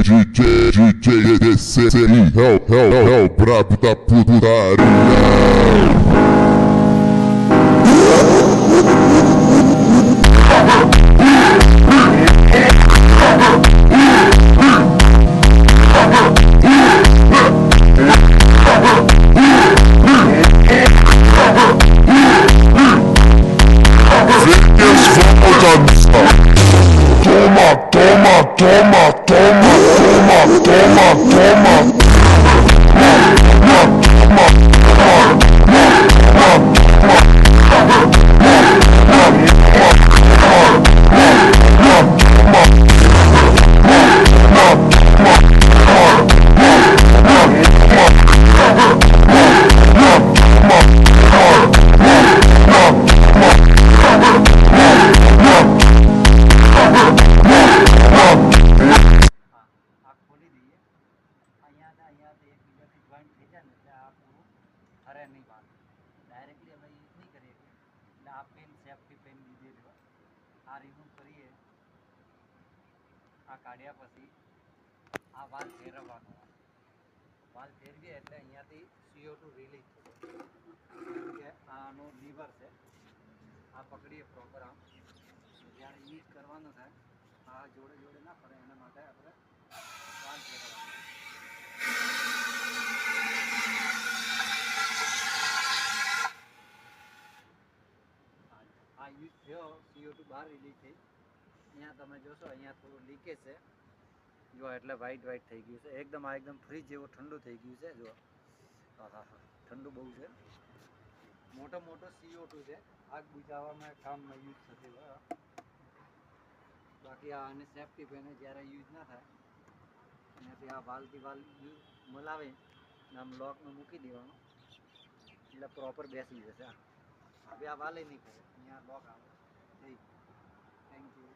DJ DCI, é o brabo da putaria. અરે નહીં વાત ડાયરેક્ટલી અમે યુઝ નહીં કરીએ એટલે આ પેન સેફટી પેન લીધી છે આ રિમૂવ કરીએ આ કાઢ્યા પછી આ વાલ ફેરવવાનો વાલ ફેરવીએ એટલે અહીંયાથી CO2 રિલીઝ થશે કે આનો લીવર છે આ પકડીએ પ્રોપર આમ જ્યારે યુઝ કરવાનો થાય આ જોડે જોડે ના પડે એના માટે આપણે વાલ ફેરવવાનો આ યુઝ થયો CO2 બહાર રિલીઝ થઈ અહીંયા તમે જોશો અહીંયા થોડું લીકેજ છે જો એટલે વ્હાઈટ થઈ ગયું છે એકદમ આ એકદમ ફ્રીજ જેવું ઠંડુ થઈ ગયું છે જો હા ઠંડુ બહુ છે મોટો CO2 છે આગ બુઝાવવામાં કામમાં યુઝ થતી હોય બાકી આ અને સેફટી પેને જ્યારે યુઝ ના થાય એનાથી આ વાલથી વાલ યુઝ મલાવે આમ લોકમાં મૂકી દેવાનો એટલે પ્રોપર બેસી જશે હવે આ વાલે નહીં કરે અહીંયા લોક આવે થેન્ક યુ